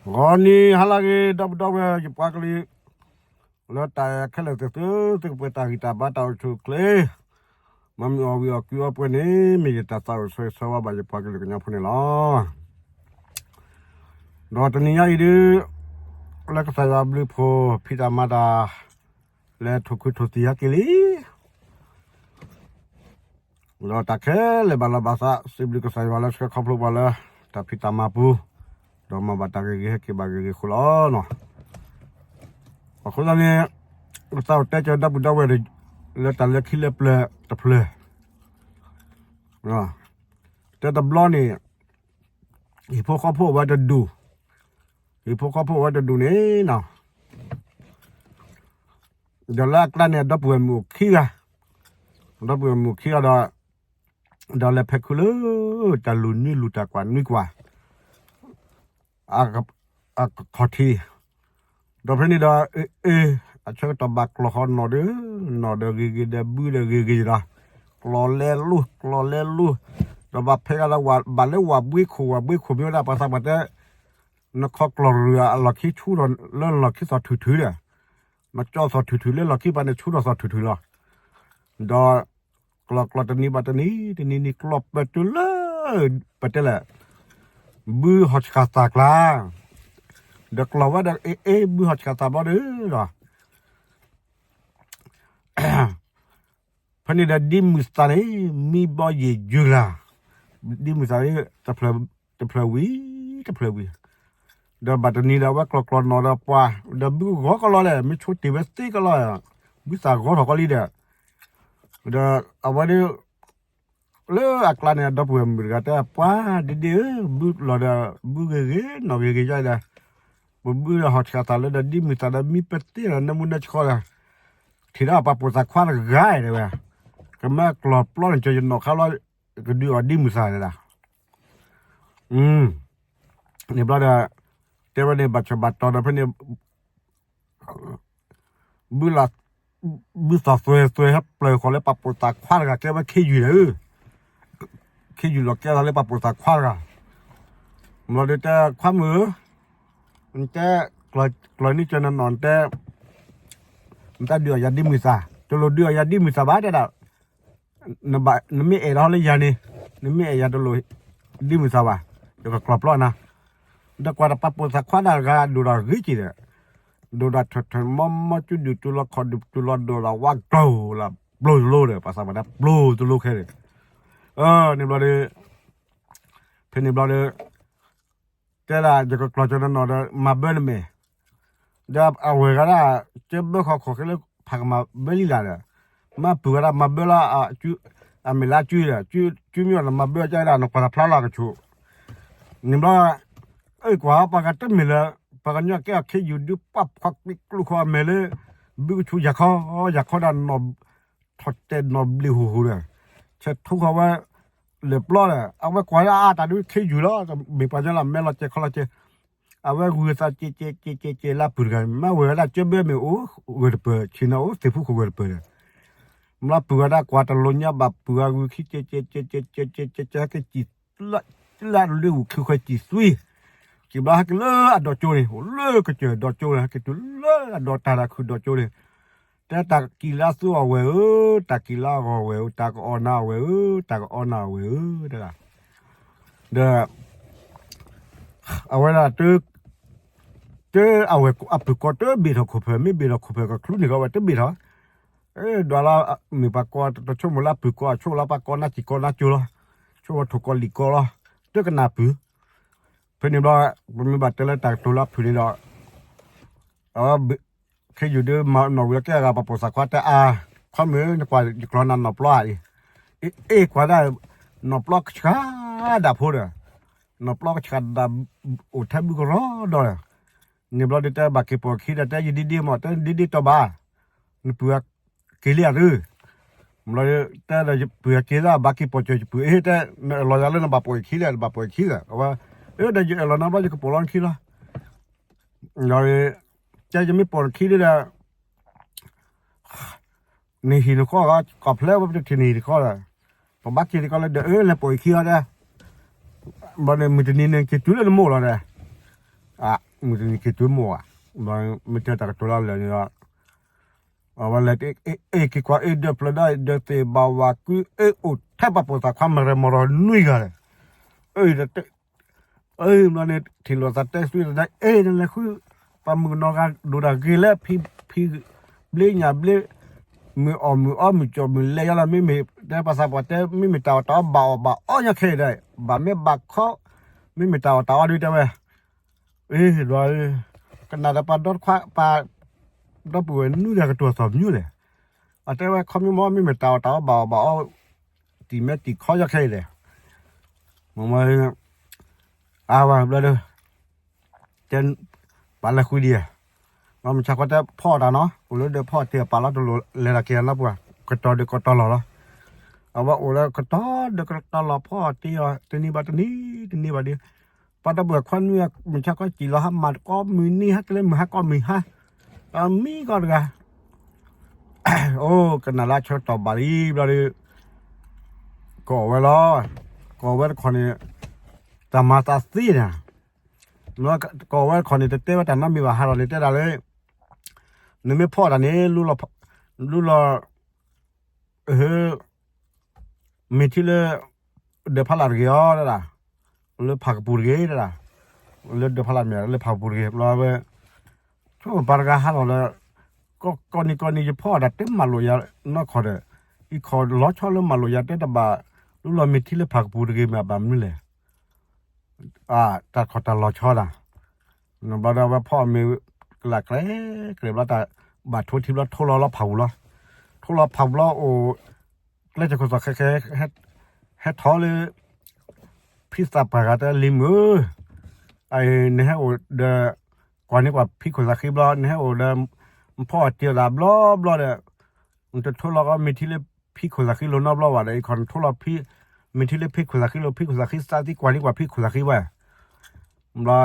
Goni halagi dab ya pakli lo ta khala te peta kita bata tu kle mami obi aku apa ni mi kita tahu so ba je pakli kenya phune la do tani ya ide la ka sa bli pho pita mada le thuku thuti ya kili lo ta ke le bala basa sibli ko sai wala ska khaplo bala ta pita mapu Doma batake ke bagi kulo no. Aku ni tahu teh coba budak we le tale kile ple te ple. No. Te te blon ni. Ipo kapo wa te du. Ipo kapo wa te du ni no. Jala klan ni ada buat mu kia. Ada buat mu kia ada le pekulu talun ni luta kwan ni kwa.ขอทีดอกนี้ดาอาจจะตบักลอนนอเดกีเดบูเดกีนะกลอเลลูดอกบักเพกละว่าบัลเลว่าบุยคูไม่ได้ภาษาบัดเต้นักขอกลอเรือหลักขี้ชู้เล่นหลักขี้สอดถือเนี่ยนักเจ้าสอดถือเล่นหลักขี้บันเนี่ยชู้สอดถือละดอกกลอตัวนี้บัดตัวนี้นี่กลอบไปจุเลยไปเต้แหละบื้อหอดกาตากลาเด็กเราว่าเด็กบื้อหอดกาตาบ่ดื้อหรอพันนี้เด็กดิมุสตานีมีบ่อยอยู่ละดิมุสตานีจะเพลวีเดี๋ยวบัดนี้เราว่ากลอนนอนแล้วป่ะเดี๋ยวบื้อหัวก็รอเลยไม่ชุดตีเวสตี้ก็รอบื้อสาวหัวเขาก็รีเด้อเดี๋ยวเอาไว้ดิle aklan ada puem berkata apa dia bu lo da bu ge no ge ja da bu la hot kata le da di mi ta da mi peti na mun da chola thira pa pu ta khwa ga de wa kama klop plon cho no khala ke di mu sa da ni bla da te ba ne ba cha ba to da pe ne bu sa so ha ple ko le pa pu ta khwa ga ke ba ke yu de khiอยู่หลอกแก้วทะเลปะปุตตะคว้ากันเราได้แต่คว้ามือมันแต่กลอยนี่จนนอนแต่มันแต่เดือยาดิมือซาจนเราเดือยาดิมือซาบ้าได้แล้วนบะนไม่เอเราเลยยานี่นไม่เอยาตัวเราดิมือซาบ้าเดี๋ยวก็กรอบล้อนะแต่กว่าปะปุตตะคว้าได้ก็ดูเราgri้จีเนี่ยดูเราถมมาจุดดูตัวเราคอดูเราดูเราว่าโกรละโบล์โลเลยภาษาบ้านโบล์ตัวโลแค่เลยนี่บลาเดเพนี่บลาเดแต่ละจะก็กลอจนนอดมาเบลเมดับเอาเวกาละเจ็บเบขอเคลพักมาเบลิลาเลยมาปูกาละมาเบลาจูเมลาจูเลยจูมีอะไรมาเบลใจละนกปลาพลาลากชูนี่บลากว่าปากกัดเมลปากกันยาแก่เคยูดูปั๊บควักนิกลูกควาเมลบิวชูอยากเขาดันนอบทอดเต็นนอบลิหูเลยเช็ดทุกเขาว่าเล็บล้อเลยเอาไว้กวาดแต่ดูขี้อยู่แล้วมีปัญหาละแม่เราเจ๊เขาละเจ๊เอาไว้กูจะเจลาปุ่นกันมาเวลาเจ๊เบี้ยมีโอ้เวลาเปิดชินะโอ้เสียผู้เขาเวลาเปิดมาปุ่นกันกวาดตะลุนยาบับปุ่นกันกูขี้เจก็จีละเรื่องคือค่อยจีสุยจีบ้าฮักเล่อดอโจเลยเล่อก็เจอดอโจเลยฮักตัวเล่อดอตาละคือดอโจเลยแต่ตากีฬาสู้เอาเว้ยตากีฬาเอาเว้ยตาก็อ่อนเอาเว้ยตาก็อ่อนเอาเว้ยเด้อเอาไว้ละเจอเอาไว้อับก็เจอบีทเขาเพิ่มไม่บีทเขาเพิ่มก็คลุ้นนี่ก็ว่าเจอบีทดอลลาร์มีปากกอตัวช่วงเวลาปึกก็ช่วงละปากกอน่าจิกอน่าจูละช่วงถูกกอลิกอละเจอกันนาปือเพื่อนนี่บอกมันมีบัตรแล้วตาตัวละผืนนี่ละแค่อยู่ด้วยมาหนอเวลาแก่กับปะปสักว่าแต่ความมือกว่ากรอนันหนอปลายกว่าได้หนอปลอกชาดับพูดหนอปลอกชาดับอุทัยบุกรอดอยนี่เราได้แต่บักเก็บปวดขี้แต่ยังดีๆหมดแต่ดีๆตัวบ้านี่เปลือกเกลียดเราแต่เราจะเปลือกเกลียดบักเก็บปวดจะเปลือกแต่เราจะเล่นบักปวดขี้เลยบักปวดขี้เลยว่าเดี๋ยวเราหน้าบ้านจะปวดร้อนขี้ละเราใจจะไม่ปวดขี้เลยนี่หินข้อก็กอบแล้วว่าจะที่นี่ข้อเลยพอบักขี้ก็เลยเดี๋ยวแล้วปวดขี้ได้บัดนี้มันจะนี่เนี่ยคิดจุดเลยมั่วเลย มึงจะนี่คิดตัวมัวมันไม่เจอแต่ตัวเราเลยเนี่ยวันแรกคิดว่าเดือบเลยได้เดือบเตะบ่าวกูอุดแทบปะปวดตาความมันนุ่ยกันเลยเด็กมันเนี่ยที่เราตัดเตะสุดได้นั่นแหละคือปะมึงนอนกันดูดากิเลพี่เบลี่ยเบลี่มือจอมือเลยอะไรไม่มีได้ภาษาปกติไม่มีตาบ่าวอ๋อยังเคยได้บ่าไม่บักเขาไม่มีตาด้วยแต่ว่ารอยขนาดปลาดอดคว้าปลาดอดป่วยนู่นอยากตัวสอบนู่นเลยแต่ว่าเขาไม่มีตาบ่าวตีแม่ตีเขาจะเคยเลยมึงมาว่าเลยเจนปลาละคุยดีมันชักว่าจะพ่อตาเนาะโอ้แล้วเดี๋ยวพ่อเตี๋ยปลาละตัวเลยละเกียนแล้วป่ะก็ต่อเดี๋ยวก็ต่อหล่อแล้วเอาว่าโอ้แล้วก็ต่อเดี๋ยวก็ต่อหล่อพ่อเตี๋ยตัวนี้บัดนี้บัดนี้ปลาตะเบือกควันเมื่อมันชักก็จีละห้ามันก็มีนี่ฮะเลยมือฮะก็มีฮะมีก็เลยโอ้กันน่ารักชอบต่อบาลีบาลีก็ไว้ล้อก็ไว้คนนี้ตามาตาซีเนี่ยแล้วก็ไว้คนนี้เต้ว่าแต่น้ำมีว่าฮาร์เลยเต้ได้เลยนึกไม่พอตอนนี้รู้ละมีที่เลยเดือดพลาดเกี่ยวได้ละเลยผักปูเกยได้ละเลยเดือดพลาดเนี่ยเลยผักปูเกยรอไปช่วงปาร์กาฮาร์เลยก็ก่อนนี้จะพ่อแต่เต็มมาลุยนอกคอเดอีคอล้อชอบเริ่มมาลุยเต้แต่บ่ารู้ละมีที่เลยผักปูเกยมาแบบนี้เลยตัดคอตลอดชอบอ่ะนบาดาว่าพ่อมีหลักเลยเกลียบแล้วแต่บาดทุทิพย์แล้วทุเราเผาแล้วโอ้แล้วจะคนสักแค่ให้ท้อเลยพี่สับปะกันแต่ลิมไอ้เนี่ยโอ้เดก่อนนี้กว่าพี่คนสักคลิปแล้วเนี่ยโอ้เดพ่อเจียร์บล้อเดมันจะทุเราก็มีที่เลยพี่คนสักคลิปล้นอบล้อว่าไอ้คนทุเราพี่มีที่เลยพี่คนสักคลิปสตาร์ที่กว่านี้กว่าพี่คนสักคลิปว่าเรา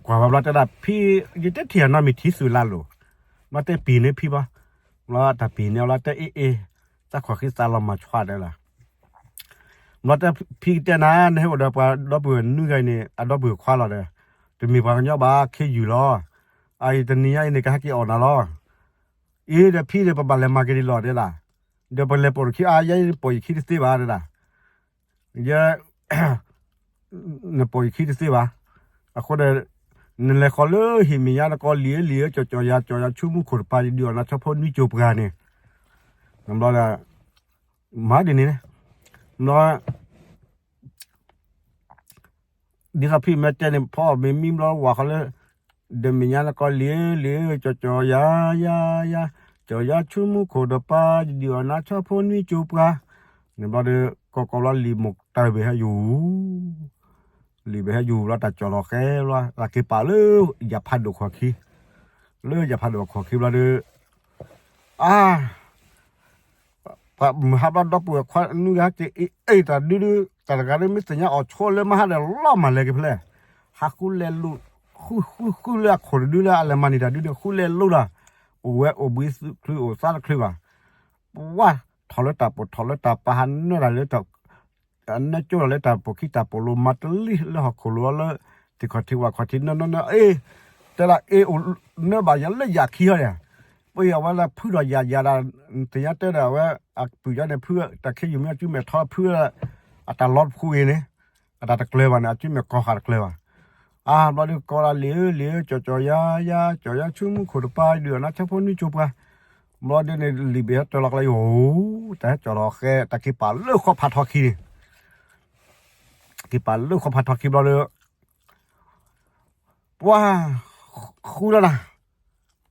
กว่าเราจะได้พี่ยึดเทียนน่ะมีที่สุดละลูมาแต่ปีนี้พี่ปะเราแต่ปีนี้เราแต่จะขอคิดตาเรามาชวดได้ละเราแต่พี่เจ้านะเนี่ยว่าเราเบื่อนู่นไงเนี่ยเราเบื่อคว้าเราเลยจะมีความยากบ้าแค่อยู่รอไอ้ตอนนี้ไอ้เนี่ยก็ให้กี่ออกนะรอเดี๋ยวพี่เดี๋ยวไปบัลเลมากี่รอได้ละเดี๋ยวไปเล่นปอยขี้ยัยปอยขี้ที่บ้านได้ละเดี๋ยวเนี่ยปอยขี้ที่บ้านคนเดียวนั่นแหละเขาเลยหิมียาแล้วก็เลี้ยจ่อยาชุ่มขุดไปเดียวนะเฉพาะนี่จบกันเนี่ยน้ำร้อนละมาดีนี่นะน้อยดีครับพี่แม่เจ้าเนี่ยพ่อไม่มีร้อนว่าเขาเลยเดินมียาแล้วก็เลี้ยจ่อยาชุ่มขุดไปเดียวนะเฉพาะนี่จบกันน้ำร้อนเลยก็ร้อนลีหมกตายไปให้อยู่ลีไปให้อยู่แล้วแต่จอรอแค่ว่าลาเก็บป่าเลยอย่าพัดดอกขวาขี้เลยอย่าพัดดอกขวาขี้แล้วเลยพอมือหับแล้วดอกเปลือกควานู่นฮะจะแต่ดื้อแต่ละการนี้ไม่สัญญาออกโชว์เลยมาหาเลยล้อมาเลยกันเลยฮักคุเล่ลูคุเล่คนดื้อเลยอะไรมานี่ด่าดื้อคุเล่ลูล่ะโอ้ยโอ้บิสคือโอ้ซาลคือว่าทอลตาปะหันนู่นอะไรเลยแต่อันนั้นจู่เลยแต่พวกขี้ตาปลุมาตลิแล้วหักขลัวแล้วที่เขาที่ว่าเขาที่นั่นแต่ละเนื้อบายันเลยอยากขี้เนี่ยไปเอาว่าละเพื่อยาแต่ยัดแต่ละว่าปุยยันเนี่ยเพื่อแต่แค่อยู่ไม่จุ่มทอดเพื่ออัตลอดคุยเนี่ยอัตตะเกลือวันจุ่มก็ขาดเกลือเราดูก็ละเลี้ยจ่อยาชุ่มขุดไปเดือนนะเฉพาะนี่จุบกันเราเดินในลิเบียจอร์กเลยโอ้แต่จอร์กแค่ตะกี้ป่าเลือกข้อผัดทอขี้กี่ปันลูกเขาผัดผักกิบเราเลยว่าคู่แล้วนะ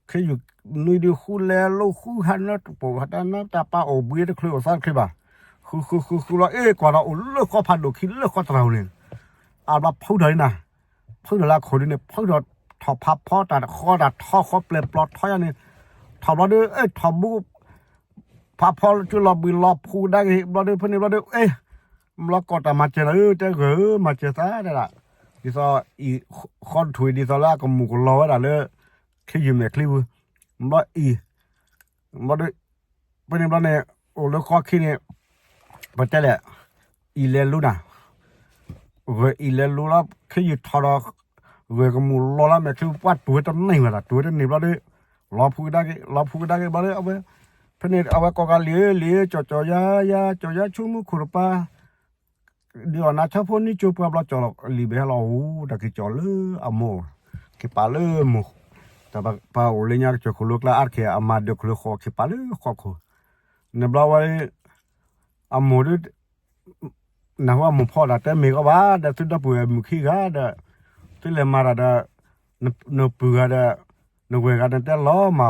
เคยอยู่นุยดูคู่แล้วลูกคู่หันแล้วปวดหันน้ำตาปลาโอ้เบี้ยได้คลือสั้นคลือบ่าคือเรากว่าเราเลือกเขาผัดดูคิดเลือกเขาเราเนี่ยแบบพูดเลยนะพูดเลยละคนเนี่ยพูดเลยถอดพับพ่อตัดข้อตัดท่อข้อเปลี่ยนปลอดท่ออย่างนี้ถอดเราด้วยถอดบุพับพ่อจุลบินรอพูดได้เราด้วยเพื่อนเราด้วยเราก็แต่มาเจอเจอมาเจอซะได้ละดิซออีคอนถุยดิซอล่าก็มุกรอไว้ละเลยแค่ยืมเนี่ยคลิปมามาด้วยเป็นแบบนี้โอ้แล้วก็ขี้เนี่ยปัจจัยแหละอีเลนรู้นะโอ้ยอีเลนรู้แล้วแค่ยืดทอร์ เวก็มูรอละแม่คือวัดตัวตำไหนมาละตัวตำไหนบ้าเลยรอพูดได้รอพูดได้บ้าเลยเอาไปเพนเอาไว้ก็การเลี้ยจ่อยาชุ่มขุรปาเดี๋ยวนะชอบพนี่จูบกับเราจ่อลีเบลเราดักจ่อเลยอะโมque parle mo taba pa o leña que ko lokla arke amade ko ko que parle ko ne blawa amore na wa mo phoda te me ko ba da tu da pu mu khi ga da tu le mara da no pu ga da no we ga da te lo ma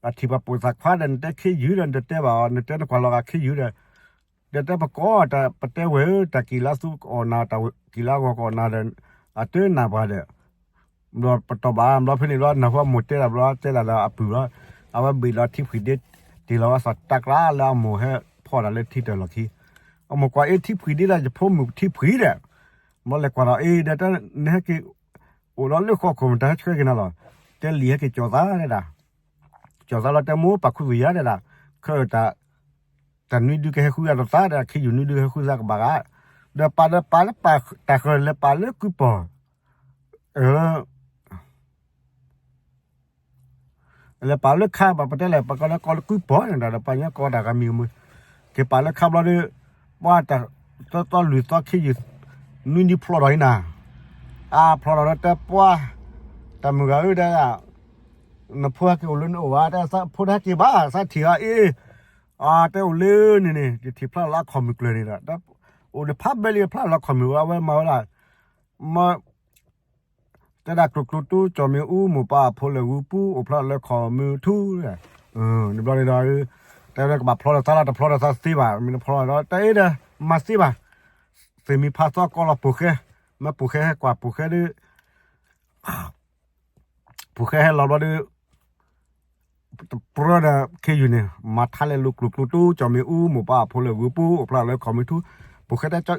ati pa pu sa kha da te khi yu da te ba ne te ko lo ga khi yu da de te pa ko da pa te we ta ki la su ko na ta ki la ko na da ate na ba de รอปตบามรอเพื่อนรอนะว่าหมดเจ้าเราเจ้าเราปืนเอาว่าบีรอที่ผิดเด็ดที่เราสัตว์ตักล้าแล้วหมูให้พ่อเราเล่นที่เดียวเราคีเอาหมกว่าที่ผิดนี่เราจะพ่อหมูที่ผิดเนี่ยมันเลยกว่าเราเดี๋ยวเนี่ยคือโอ้เราเลือกข้อความแต่ช่วยกันนะเราจะเลี้ยงจอดาเนี่ยนะจอดาเราจะมูปักคุยยาเนี่ยนะคือแต่นี่ดูแค่คุยเราซาเนี่ยคืออยู่นี่ดูแค่คุยจากบ้านเดี๋ยวปาแต่เคยเลยปาเลยกูปอเลยปาเลือกข้าแบบประเทศอะไรปก็แล้วก็กุ้ยปอยอย่างเดียวไปเนี้ยก็ได้ก็มีมือเก็บปาเลือกข้าเราเนี่ยว่าแต่ต้องหลุดต้องขี้อยู่นู่นนี่พลอยนะพลอยแต่ปัวแต่มือก็ได้อะนับพวกเขาเล่นโอ้ว่าแต่สักพูดให้กี่บ้าสักทีแต่โอเล่นนี่จะที่พลาดละคอมมิกเลยนี่แหละแต่โอ้เดี๋ยวพับไปเลยพลาดละคอมมิกว่าไว้มาละมาแต่ดักกรุกตู้จอมีอู้หมูป่าพลเลยวูปูอุปราเลยขอมือทู่เนี่ยนี่บริษัทแต่แล้วก็แบบพลอยซาลาแต่พลอยซาสีบ่ามีพลอยแล้วแต่เด้อมาสีบ่าเสมีพาสก็เราปลูกแค่มาปลูกแค่กว่าปลูกแค่ดื้อปลูกแค่ให้เราดื้อปลอดแค่อยู่เนี่ยมาทะเลลุกตู้จอมีอู้หมูป่าพลเลยวูปูอุปราเลยขอมือทู่ปลูกแค่ได้จอ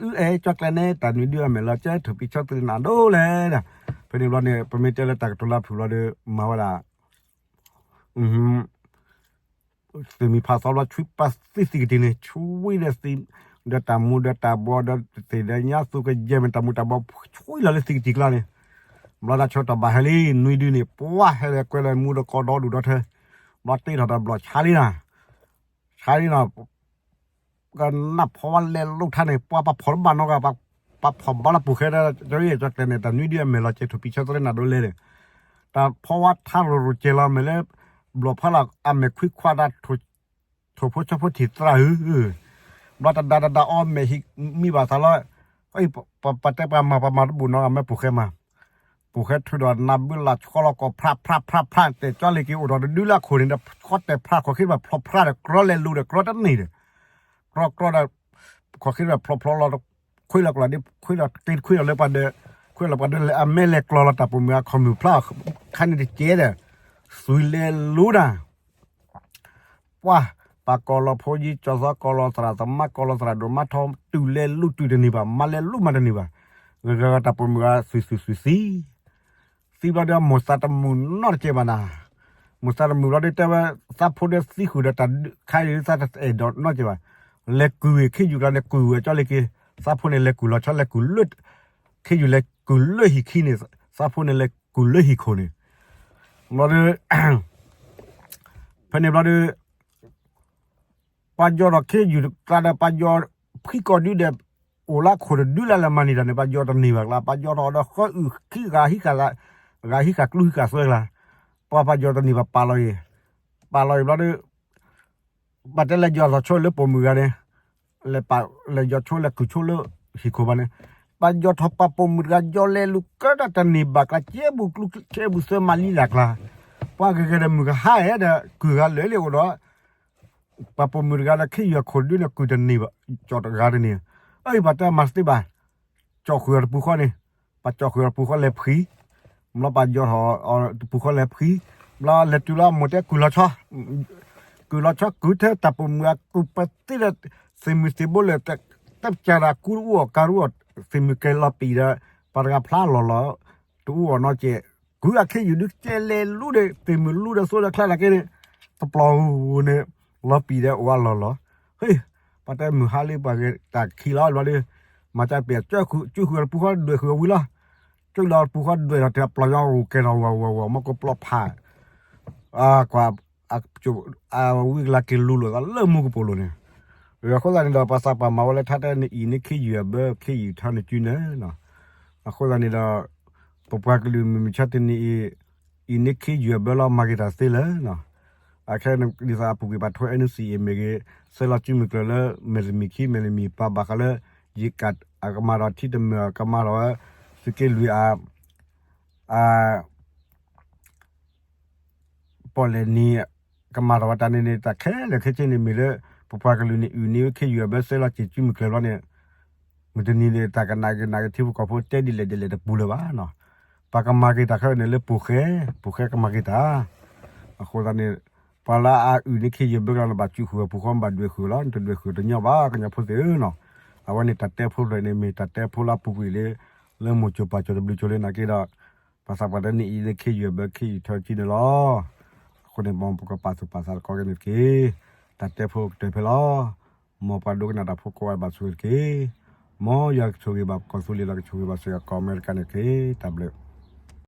จอแกลเน่แต่นี่เดือนเมื่อเราจะถือพิชตื่นนานดูเลยเนี่ยเป็นเราเนี่ยเป็นเมเจอร์แต่ตัวเราผิวเราเดือมาว่าละจะมีภาษาเราช่วยปัสสิสิกินเนี่ยช่วยเลยสิเดต้ามูเดต้าบอเดสิเดียร์สุกเจมันตามูตาบอช่วยเราเลยสิกินกันเนี่ยเราได้ชดตาบาเฮลีนุยดีเนี่ยปัวเฮเลกเวลมูดกอดอดูดเธอเราตีเราตาบลอชาลีนะก็นับพอวันเล่นลูกท่านเนี่ยปัวปับผลบ้านนกปับผมบ้านเราปลูกแค่ได้จะเรียกจากแต่เนี่ยแต่นุยดีเมื่อเราจะถูกพิชตัวนั้นดูเลยแต่เพราะว่าถ้าเราเจอเราเมื่อไรบล็อกพลักไม่คุยคว้าได้ถูกพูดชอบพูดถิดตราบล็อกดาอ้อมไม่มีบาทละไอ้ปัจจัยประมาณบุญน้องไม่ปลูกแค่มาปลูกแค่ทุดอนนับบุญละก็เราก็พระแต่เจ้าเล็กอุดรดูละคนนี่ข้อแต่พระเขาคิดแบบพระกรอเล่นลูกกรอตั้งนี่เลยกรอเขาคิดแบบพอเราคุยหลักหลักนี่คุยหลักตีคุยอะไรประเดี๋ยวคุยหลักประเดี๋ยวไม่เล็กกรอเราแต่ผมมีคอมมิวพระขั้นที่เจ๊เนี่ยสุยเลลูนะว่าปากกอลพอยีจอสกอลสระสมักกอลสระดมาทอมตุเลลูตุเดนิบามาเลลูมาเดนิบาเรื่องการตับมือสีบาดมุสตามุนนอร์เจบานามุสตามุนเราได้แต่ว่าซับพูดสีขุดแต่ใครสัตว์ดอทนอร์เจบาเล็กกุยขี้อยู่กันเล็กกุยจ้าเล็กซับพูดเล็กกุยเราชอบเล็กกุยลุดขี้อยู่เล็กกุยลุยหิขี้เนี่ยซับพูดเล็กกุยลุยหิโคเนี่ยเราดูเพราะเนี่ยเราดูปัจจุบันแค่อยู่การปัจจุบันพี่ก็ดูเด็บโอลาคนดูแลมันนี่นะปัจจุบันนี่แบบละปัจจุบันเราก็ขี้กาฮิกากลุยกาสวยละพอปัจจุบันนี่แบบปลาลอยเราดูปัจจัยเลยยอดช่วยเลือดปมือกันเนี่ยเลยปลาเลยยอดช่วยเลยกุช่วยเลือดหิโคบันเนี่ยปัจจุบันทบปมือกันยอดเลยลูกก็ได้แต่นี่บักละเจ็บบุษมาลีหลักละว่าก็แค่มือก็หายเด้อคือกันเลยก็ได้ปะปมือกันขี้ยาคนดูเนี่ยกูจะนี่บะจอดกันเนี่ยไอ้บัตรมาสติบาจอคือผู้คนนี่ปัจจอคือผู้คนเล็บขี้เราปัจจอหอผู้คนเล็บขี้เราเล็บจุฬาหมดเนี่ยกูละชอกูเท่าแต่ปมือกูปฏิเสธสิ่งมิสิบุลเลยแต่จาระกูรู้การูสิ่งมิเกลปีละปารกับพลาหล่อตัวน้อยเจกูอยากแค่อยู่นึกเจเลรู้เด้สิ่งมิรู้เด้ส่วนละคลาละแค่เนี่ยตะปลาวเนี่ยเราปีเดียวว่าหล่อเฮ้ยปัจจัยมือหาเลยปากจากขี้ล้อเราเลยมาจากเปียกเจ้าคือผู้คนด้วยคือวิละ จุดเราปูเขาด้วยเราจะปล่อยเอาแกเรามันก็ปลอดภัยกว่าจุวิ่งลากิลูเลยก็เริ่มมุกปลุเนี่ยเดี๋ยวคนละนี่เราภาษาปามาว่าเลยถ้าได้ในอีนี่ขี้อยู่เบอร์ขี้อยู่ท่านจุนเนาะคนละนี่เราปปากลืมมีชัดนี่อีนี่ขี้อยู่เบอร์เรามากิตาสติเลยเนาะแค่นั้นดิซาปุกิบัตถอยอันนี้เมเกเซลจุมิกเลยเมลมิคีเมลมีปาบักเลยยิกัดกมาราที่เดมกมาราสเกลุยปอลนี่กมาราตานี่ตะแค่เลยแค่เจนี่มีเลยปปากลืมนี่อยู่นี่แค่อยู่เบอร์เซลจุมิกเลยเนี่ยมันจะนี่เลยตากันนายที่พวกเขาพูดเตดิเลยปูเลยบ้าเนาะปากมากิตาเขาเนี่ยเลยปูแค่กมากิตาคนละนี่พอละอยู่นี่ขี้ยืมเบลล์บาดจุหัวผู้คนบาดด้วยหัวล้านจนด้วยหัวตัวเนี้ยบ้ากันอย่าพูดเองเนาะเอาวันนี้ตัดแต่พูดเลยเนี่ยมีตัดแต่พูดละปุ๊บเลยเรื่องมุจปาจดบลิจเลยนะกี่ดอกภาษาปาดนี่อีเลยขี้ยืมเบลขี้เธอจีนล้อคนในมองพวกภาษาก็กันกี่ตัดแต่พูดเตยเพลอมอปาดูกันนะพวกเขาบาดสุดกี่มออยากช่วยแบบคอนซูลีลักช่วยแบบเสียคอมเมอร์กันกี่ตับเลย